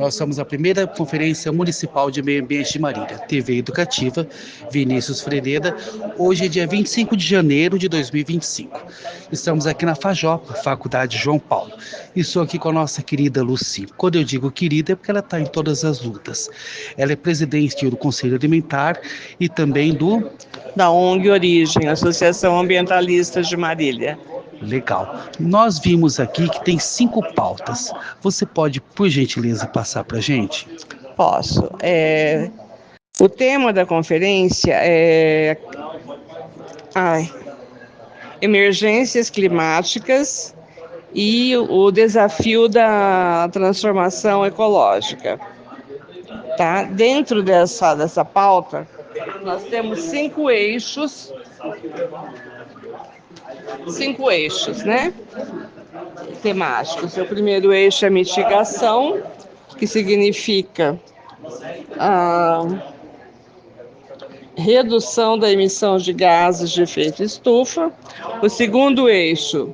Nós somos a primeira Conferência Municipal de Meio Ambiente de Marília, TV Educativa, Vinícius Freireda. Hoje é dia 25 de janeiro de 2025. Estamos aqui na FAJOP, Faculdade João Paulo. E estou aqui com a nossa querida Lucy. Quando eu digo querida é porque ela está em todas as lutas. Ela é presidente do Conselho Alimentar e também da ONG Origem, Associação Ambientalista de Marília. Legal. Nós vimos aqui que tem 5 pautas. Você pode, por gentileza, passar para a gente? Posso. O tema da conferência é emergências climáticas e o desafio da transformação ecológica. Tá? Dentro dessa pauta, nós temos 5 eixos, né, temáticos. O primeiro eixo é mitigação, que significa a redução da emissão de gases de efeito estufa. O segundo eixo,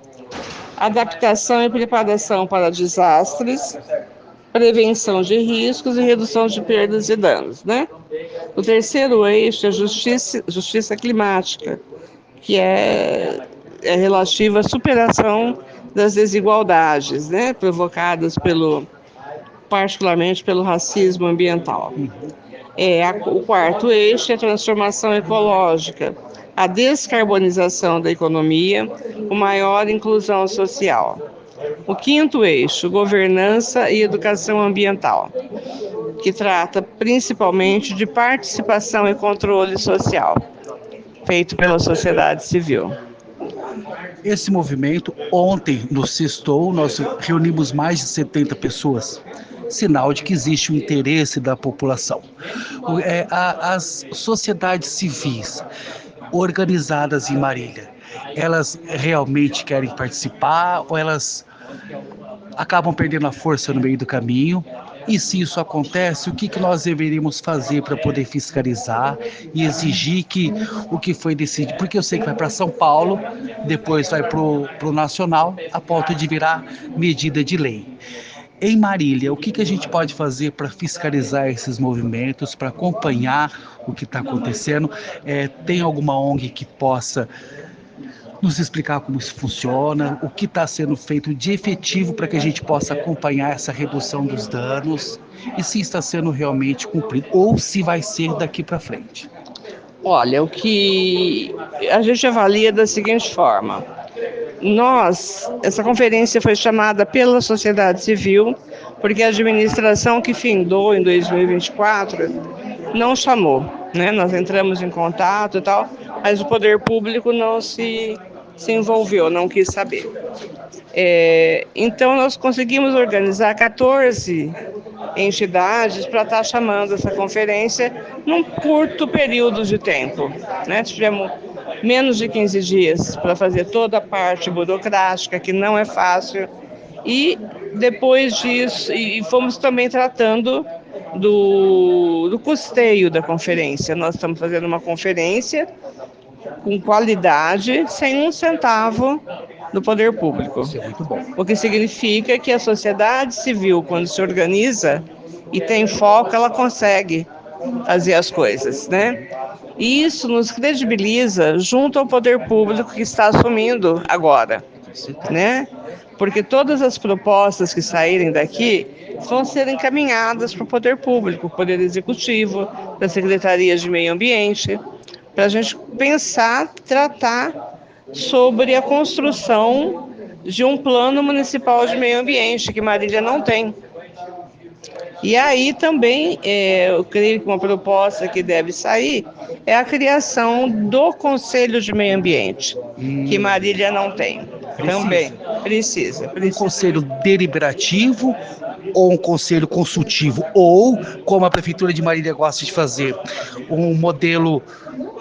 adaptação e preparação para desastres, prevenção de riscos e redução de perdas e danos, né? O terceiro eixo é justiça climática, que é relativa à superação das desigualdades, né, provocadas particularmente pelo racismo ambiental. O quarto eixo é a transformação ecológica, a descarbonização da economia, com maior inclusão social. O quinto eixo, governança e educação ambiental, que trata principalmente de participação e controle social, feito pela sociedade civil. Esse movimento, ontem no Sextou, nós reunimos mais de 70 pessoas, sinal de que existe um interesse da população. As sociedades civis organizadas em Marília, elas realmente querem participar ou elas acabam perdendo a força no meio do caminho? E se isso acontece, o que nós deveríamos fazer para poder fiscalizar e exigir que o que foi decidido, porque eu sei que vai para São Paulo, depois vai para o Nacional, a ponto de virar medida de lei. Em Marília, o que a gente pode fazer para fiscalizar esses movimentos, para acompanhar o que está acontecendo? Tem alguma ONG que possa nos explicar como isso funciona, o que está sendo feito de efetivo para que a gente possa acompanhar essa redução dos danos e se está sendo realmente cumprido ou se vai ser daqui para frente? Olha, o que a gente avalia da seguinte forma: essa conferência foi chamada pela sociedade civil porque a administração que findou em 2024 não chamou, né? Nós entramos em contato e tal, mas o poder público não se envolveu, não quis saber. Então, nós conseguimos organizar 14 entidades para estar chamando essa conferência num curto período de tempo, né? Tivemos menos de 15 dias para fazer toda a parte burocrática, que não é fácil, e depois disso, e fomos também tratando do custeio da conferência. Nós estamos fazendo uma conferência com qualidade, sem um centavo do poder público. Isso é muito bom. O que significa que a sociedade civil, quando se organiza e tem foco, ela consegue fazer as coisas, né? E isso nos credibiliza junto ao poder público que está assumindo agora, né? Porque todas as propostas que saírem daqui vão ser encaminhadas para o poder público, poder executivo, para a Secretaria de Meio Ambiente, para a gente pensar, tratar sobre a construção de um plano municipal de meio ambiente, que Marília não tem. E aí também, eu creio que uma proposta que deve sair é a criação do Conselho de Meio Ambiente, que Marília não tem. Também precisa. Um conselho deliberativo ou um conselho consultivo, ou, como a Prefeitura de Marília gosta de fazer, um modelo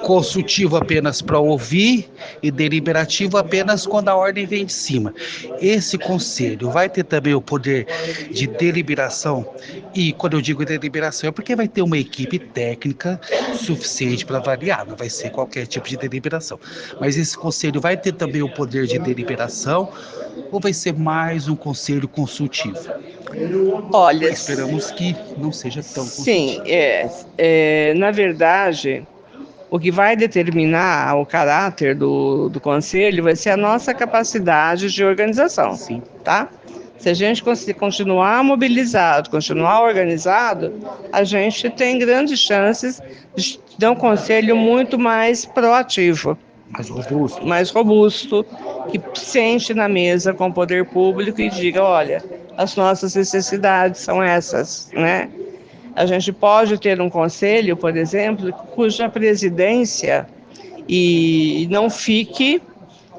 consultivo apenas para ouvir e deliberativo apenas quando a ordem vem de cima. Esse conselho vai ter também o poder de deliberação, e quando eu digo deliberação é porque vai ter uma equipe técnica suficiente para avaliar, não vai ser qualquer tipo de deliberação. Mas esse conselho vai ter também o poder de deliberação ou vai ser mais um conselho consultivo? Olha, Esperamos que não seja tão sim, consultivo. na verdade, o que vai determinar o caráter do conselho vai ser a nossa capacidade de organização, Sim. tá? Se a gente continuar mobilizado, continuar organizado, a gente tem grandes chances de ter um conselho muito mais proativo, Mais robusto. mais robusto, que sente na mesa com o poder público e diga, olha, as nossas necessidades são essas, né? A gente pode ter um conselho, por exemplo, cuja presidência e não fique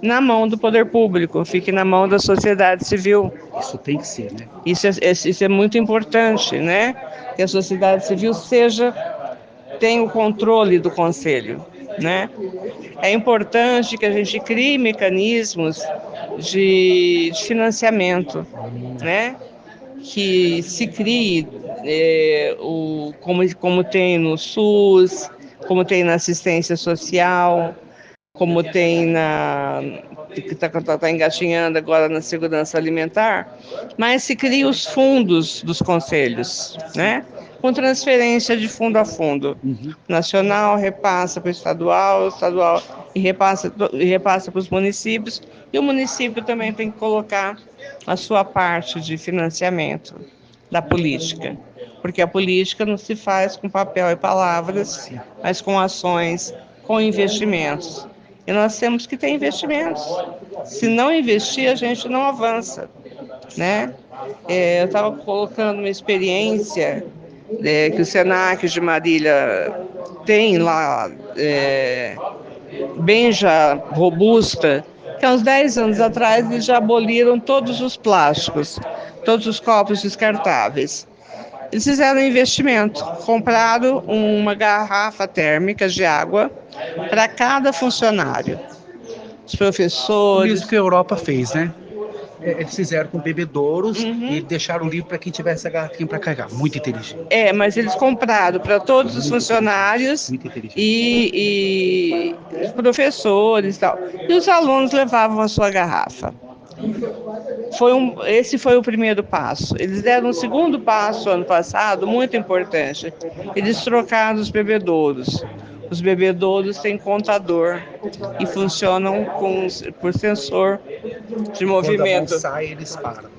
na mão do poder público, fique na mão da sociedade civil. Isso tem que ser, né? Isso é muito importante, né? Que a sociedade civil tenha o controle do conselho, né? É importante que a gente crie mecanismos de financiamento, né? Que se crie como tem no SUS, como tem na assistência social, como tem que está engatinhando agora na segurança alimentar, mas se cria os fundos dos conselhos, né? Com transferência de fundo a fundo. Nacional repassa para o estadual, estadual e repassa para os municípios, e o município também tem que colocar a sua parte de financiamento da política, porque a política não se faz com papel e palavras, mas com ações, com investimentos. E nós temos que ter investimentos. Se não investir, a gente não avança, né? Eu estava colocando uma experiência que o Senac de Marília tem lá, bem já robusta, que há uns 10 anos atrás eles já aboliram todos os plásticos, todos os copos descartáveis. Eles fizeram um investimento, compraram uma garrafa térmica de água para cada funcionário. Os O professores. mesmo que a Europa fez, né? Eles fizeram com bebedouros e deixaram livre para quem tivesse a garrafinha para carregar. Muito inteligente. Mas eles compraram para todos os funcionários Muito inteligente. e os professores e tal. E os alunos levavam a sua garrafa. Esse foi o primeiro passo. Eles deram um segundo passo ano passado, muito importante. Eles trocaram os bebedouros. Os bebedouros têm contador e funcionam por sensor de movimento. Quando a mão sai, eles param.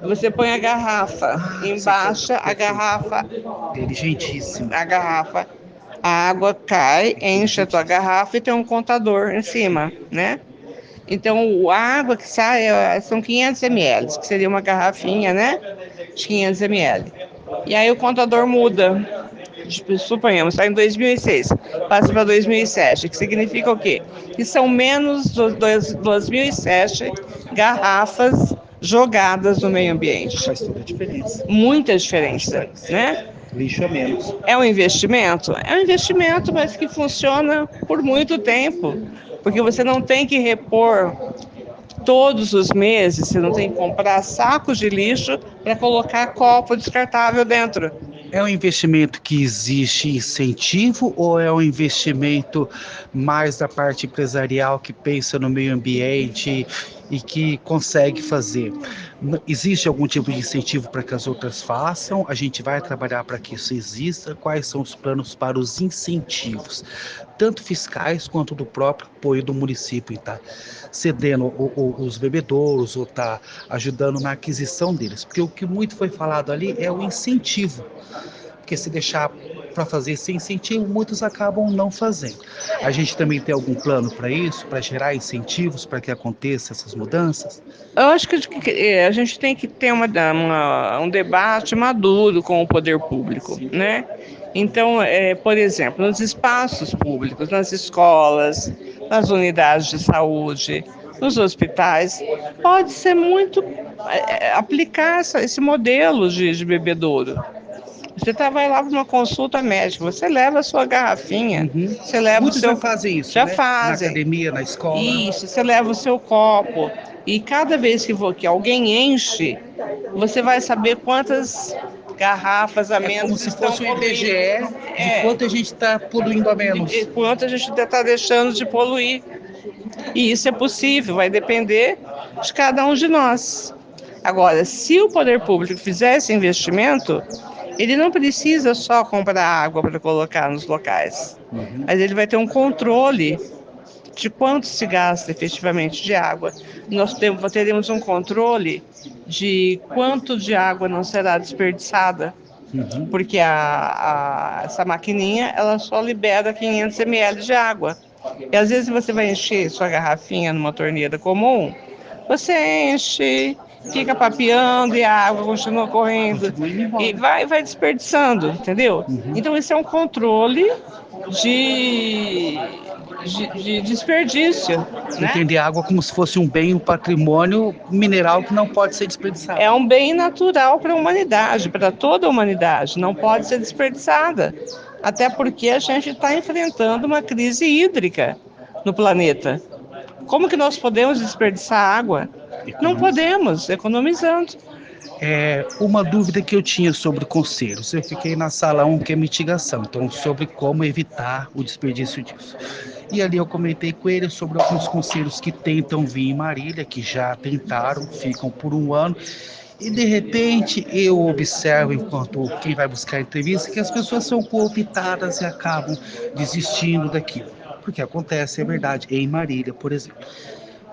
Você põe a garrafa embaixo, a garrafa, Inteligentíssimo. a água cai, enche a tua garrafa e tem um contador em cima, né? Então, a água que sai são 500 ml, que seria uma garrafinha, né? De 500 ml. E aí o contador muda. Suponhamos, está em 2006, passa para 2007, que significa o quê? Que são menos de 2007 garrafas jogadas no meio ambiente. Faz toda a diferença. Muita diferença, né? Lixo é menos. É um investimento? É um investimento, mas que funciona por muito tempo, porque você não tem que repor todos os meses, você não tem que comprar sacos de lixo para colocar copo descartável dentro. É um investimento que existe incentivo ou é um investimento mais da parte empresarial que pensa no meio ambiente e que consegue fazer? Existe algum tipo de incentivo para que as outras façam? A gente vai trabalhar para que isso exista? Quais são os planos para os incentivos, tanto fiscais quanto do próprio apoio do município, em estar cedendo os bebedouros ou estar ajudando na aquisição deles? Porque o que muito foi falado ali é o incentivo. Porque se deixar para fazer sem incentivo, muitos acabam não fazendo. A gente também tem algum plano para isso, para gerar incentivos para que aconteçam essas mudanças? Eu acho que a gente tem que ter um debate maduro com o poder público, né? Então, por exemplo, nos espaços públicos, nas escolas, nas unidades de saúde, nos hospitais, pode ser muito aplicar esse modelo de bebedouro. Vai lá para uma consulta médica, você leva a sua garrafinha, você leva Muitos o seu... já fazem isso, Já né? Na fazem. academia, na escola. Isso, você leva o seu copo. E cada vez que alguém enche, você vai saber quantas garrafas a É como menos se estão fosse o poluindo. IBGE de quanto a gente está poluindo a menos. Quanto a gente está deixando de poluir. E isso é possível, vai depender de cada um de nós. Agora, se o poder público fizer esse investimento, ele não precisa só comprar água para colocar nos locais, mas ele vai ter um controle de quanto se gasta efetivamente de água. Teremos um controle de quanto de água não será desperdiçada, porque essa maquininha ela só libera 500 ml de água. E às vezes você vai encher sua garrafinha numa torneira comum, você enche, fica papeando e a água continua correndo e vai desperdiçando, entendeu? Então esse é um controle de, de desperdício, né? Entender a água como se fosse um bem, um patrimônio mineral que não pode ser desperdiçado. É um bem natural para a humanidade, para toda a humanidade, não pode ser desperdiçada. Até porque a gente está enfrentando uma crise hídrica no planeta. Como que nós podemos desperdiçar água? Não podemos, economizando. Uma dúvida que eu tinha sobre conselhos, eu fiquei na sala 1, que é mitigação, então sobre como evitar o desperdício disso. E ali eu comentei com ele sobre alguns conselhos que tentam vir em Marília, que já tentaram, ficam por um ano, e de repente eu observo, enquanto quem vai buscar a entrevista, que as pessoas são cooptadas e acabam desistindo daquilo. Porque acontece, é verdade, em Marília, por exemplo.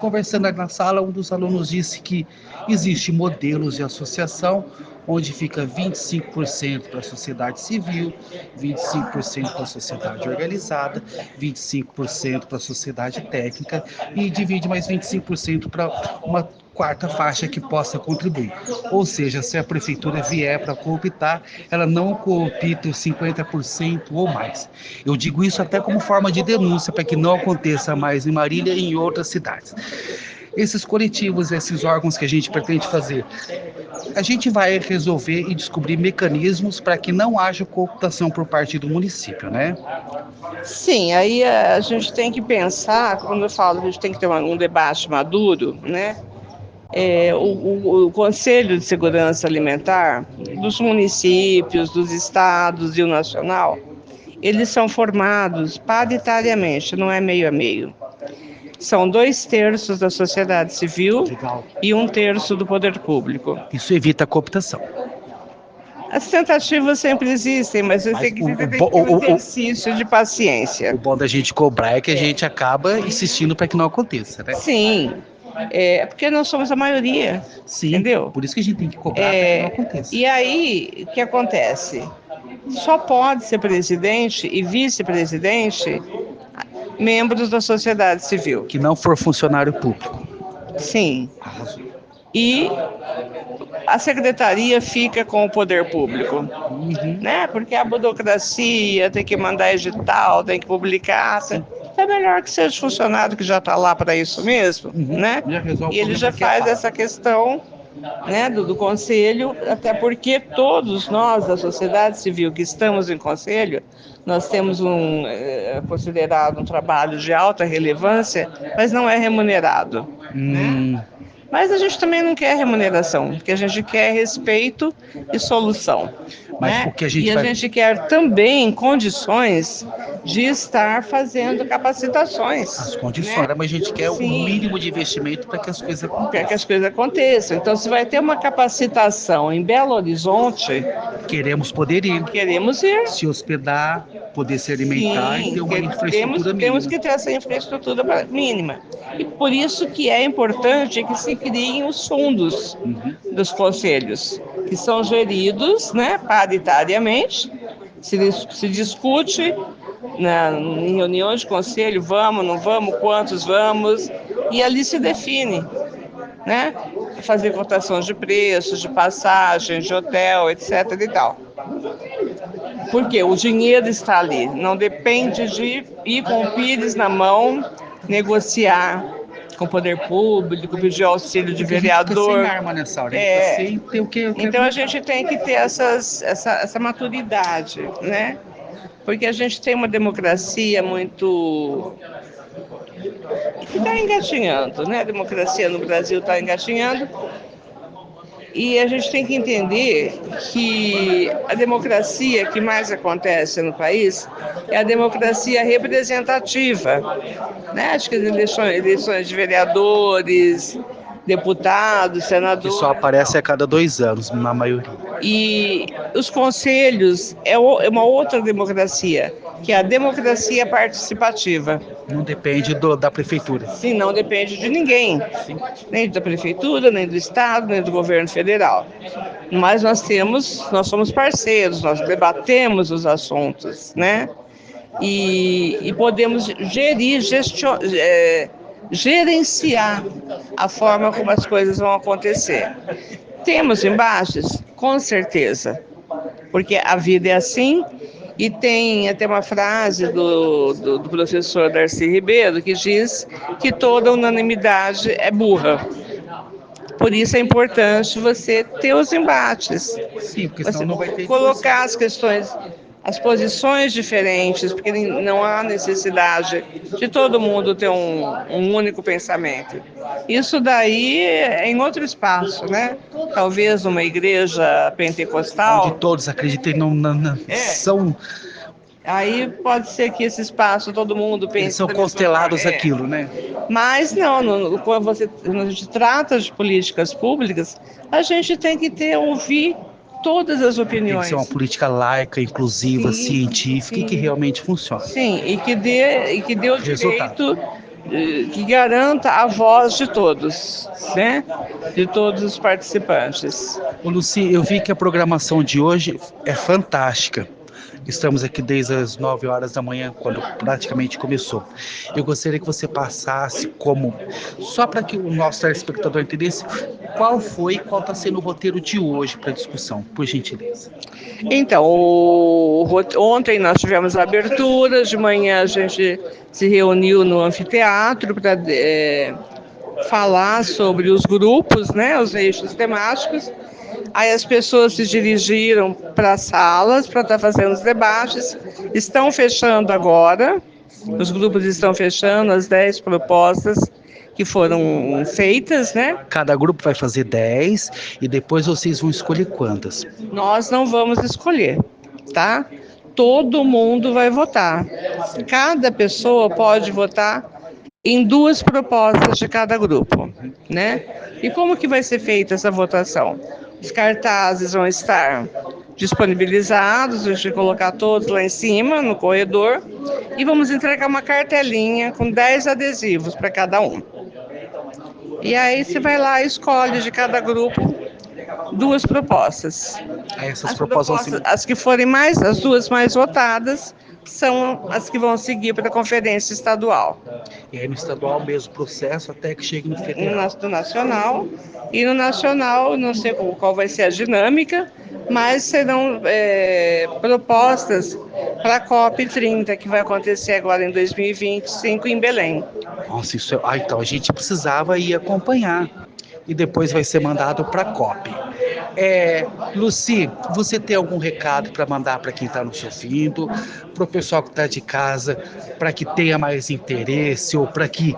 Conversando na sala, um dos alunos disse que existem modelos de associação onde fica 25% para a sociedade civil, 25% para a sociedade organizada, 25% para a sociedade técnica e divide mais 25% para uma quarta faixa que possa contribuir. Ou seja, se a prefeitura vier para cooptar, ela não coopta os 50% ou mais. Eu digo isso até como forma de denúncia para que não aconteça mais em Marília e em outras cidades. Esses coletivos, esses órgãos que a gente pretende fazer, a gente vai resolver e descobrir mecanismos para que não haja cooptação por parte do município, né? Sim, aí a gente tem que pensar, quando eu falo, a gente tem que ter um debate maduro, né? O Conselho de Segurança Alimentar dos municípios, dos estados e o nacional, eles são formados paritariamente, não é meio a meio. São 2/3 da sociedade civil e 1/3 do poder público. Isso evita a cooptação. As tentativas sempre existem, mas você tem que ter um exercício de paciência. O bom da gente cobrar é que a gente acaba insistindo para que não aconteça, né? Sim, porque nós somos a maioria, Sim, entendeu? por isso que a gente tem que cobrar para que não aconteça. E aí, o que acontece? Só pode ser presidente e vice-presidente membros da sociedade civil. Que não for funcionário público. Sim. E a secretaria fica com o poder público, né? Porque a burocracia tem que mandar edital, tem que publicar. É melhor que seja funcionário que já está lá para isso mesmo, né? E ele já faz essa questão, né, do conselho, até porque todos nós da sociedade civil que estamos em conselho, nós temos considerado um trabalho de alta relevância, mas não é remunerado, né? Mas a gente também não quer remuneração, porque a gente quer respeito e solução. Mas né? o que a gente gente quer também condições de estar fazendo capacitações. As condições, né? Mas a gente quer o mínimo de investimento para que as coisas aconteçam. Para que as coisas aconteçam. Então, se vai ter uma capacitação em Belo Horizonte... Queremos poder ir. Queremos ir. Se hospedar, poder se alimentar e ter uma infraestrutura mínima. Temos que ter essa infraestrutura mínima. E por isso que é importante que se criem os fundos dos conselhos, que são geridos, né, paritariamente, se discute em reuniões de conselho, vamos, não vamos, quantos vamos, e ali se define, né, fazer cotações de preços, de passagens, de hotel, etc. e tal. Porque o dinheiro está ali, não depende de ir com o pires na mão, negociar. com o poder público, pedir auxílio de Porque a gente fica vereador. sem arma nessa hora, sem ter o que... Então a gente tem que ter essa maturidade, né? Porque a gente tem uma democracia muito... que está engatinhando, né? A democracia no Brasil está engatinhando. E a gente tem que entender que a democracia que mais acontece no país é a democracia representativa, né? Acho que as eleições de vereadores, deputados, Que senadores. só aparece a cada 2 anos, na maioria. E os conselhos é uma outra democracia, que é a democracia participativa. Não depende da prefeitura. Sim, não depende de ninguém, nem da prefeitura, nem do estado, nem do governo federal. Mas nós somos parceiros, nós debatemos os assuntos, né? E podemos gerenciar a forma como as coisas vão acontecer. Temos embates? Com certeza, porque a vida é assim. E tem até uma frase do professor Darcy Ribeiro que diz que toda unanimidade é burra. Por isso é importante você ter os embates. Sim, porque senão não vai ter... Colocar as questões, as posições diferentes, porque não há necessidade de todo mundo ter um único pensamento. Isso daí é em outro espaço, né? Talvez numa igreja pentecostal. Onde todos acreditem são... Aí pode ser que esse espaço todo mundo pense... Eles são constelados aquilo, né? Mas quando a gente trata de políticas públicas, a gente tem que ouvir todas as opiniões. Tem que ser uma política laica, inclusiva, científica e que realmente funcione. Sim, e que dê o direito, que garanta a voz de todos, né? De todos os participantes. Ô, Lucy, eu vi que a programação de hoje é fantástica. Estamos aqui desde as 9 horas da manhã, quando praticamente começou. Eu gostaria que você passasse só para que o nosso telespectador entendesse, qual está sendo o roteiro de hoje para discussão, por gentileza. Então, ontem nós tivemos a abertura, de manhã a gente se reuniu no anfiteatro para falar sobre os grupos, né, os eixos temáticos. Aí as pessoas se dirigiram para as salas para estar fazendo os debates. Estão fechando agora, os grupos estão fechando as 10 propostas que foram feitas, né? Cada grupo vai fazer 10 e depois vocês vão escolher quantas? Nós não vamos escolher, tá? Todo mundo vai votar. Cada pessoa pode votar em 2 propostas de cada grupo, né? E como que vai ser feita essa votação? Os cartazes vão estar disponibilizados, a gente vai colocar todos lá em cima, no corredor, e vamos entregar uma cartelinha com 10 adesivos para cada um. E aí você vai lá e escolhe de cada grupo 2 propostas. Essas propostas as que forem as 2 mais votadas, são as que vão seguir para a conferência estadual. E aí no estadual mesmo processo até que chegue no federal. No nacional. E no nacional, não sei qual vai ser a dinâmica, mas serão propostas para a COP30, que vai acontecer agora em 2025 em Belém. Nossa, então a gente precisava ir acompanhar. E depois vai ser mandado para a COP. Lucy, você tem algum recado para mandar para quem está nos ouvindo, para o pessoal que está de casa, para que tenha mais interesse ou para que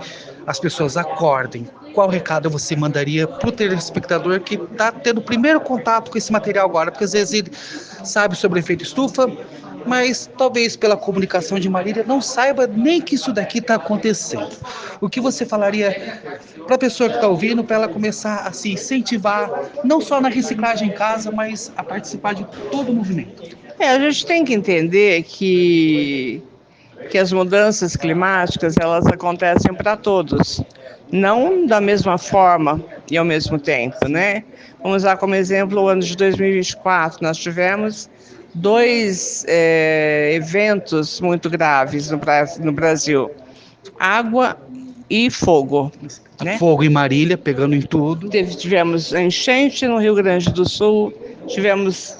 as pessoas acordem? Qual recado você mandaria para o telespectador que está tendo o primeiro contato com esse material agora? Porque às vezes ele sabe sobre o efeito estufa, mas talvez pela comunicação de Marília não saiba nem que isso daqui está acontecendo. O que você falaria para a pessoa que está ouvindo, para ela começar a se incentivar, não só na reciclagem em casa, mas a participar de todo o movimento? A gente tem que entender que as mudanças climáticas, elas acontecem para todos, não da mesma forma e ao mesmo tempo, né? Vamos usar como exemplo o ano de 2024, nós tivemos 2 eventos muito graves no Brasil: água e fogo. Né? Fogo em Marília, pegando em tudo. Tivemos enchente no Rio Grande do Sul, tivemos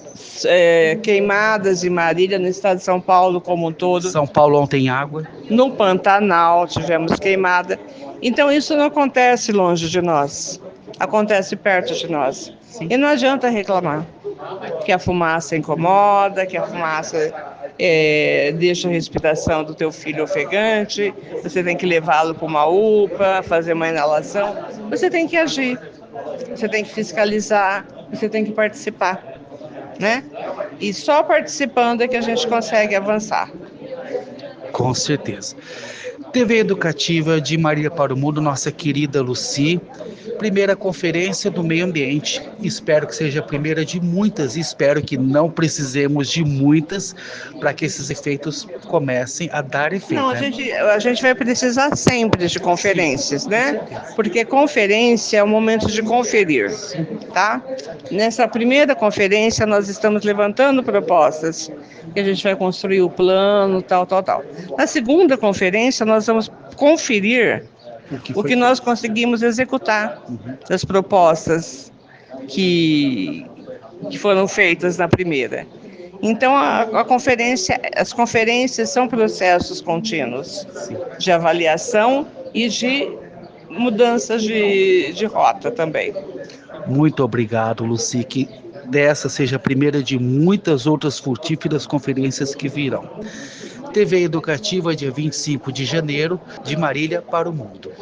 queimadas em Marília, no estado de São Paulo como um todo. São Paulo ontem água. No Pantanal tivemos queimada. Então isso não acontece longe de nós, acontece perto de nós. E não adianta reclamar que a fumaça incomoda, que a fumaça deixa a respiração do teu filho ofegante, você tem que levá-lo para uma UPA, fazer uma inalação. Você tem que agir, você tem que fiscalizar, você tem que participar, né? E só participando é que a gente consegue avançar. Com certeza. TV Educativa de Marília para o Mundo, nossa querida Lucy. Primeira conferência do meio ambiente. Espero que seja a primeira de muitas e espero que não precisemos de muitas para que esses efeitos comecem a dar efeito. Não, a gente vai precisar sempre de conferências, né? Porque conferência é o momento de conferir, tá? Nessa primeira conferência nós estamos levantando propostas, que a gente vai construir o plano, tal. Na segunda conferência nós vamos conferir o que nós conseguimos executar das propostas que foram feitas na primeira. Então, as conferências são processos contínuos de avaliação e de mudanças de rota também. Muito obrigado, Lucy, que dessa seja a primeira de muitas outras frutíferas conferências que virão. TV Educativa, dia 25 de janeiro, de Marília para o Mundo.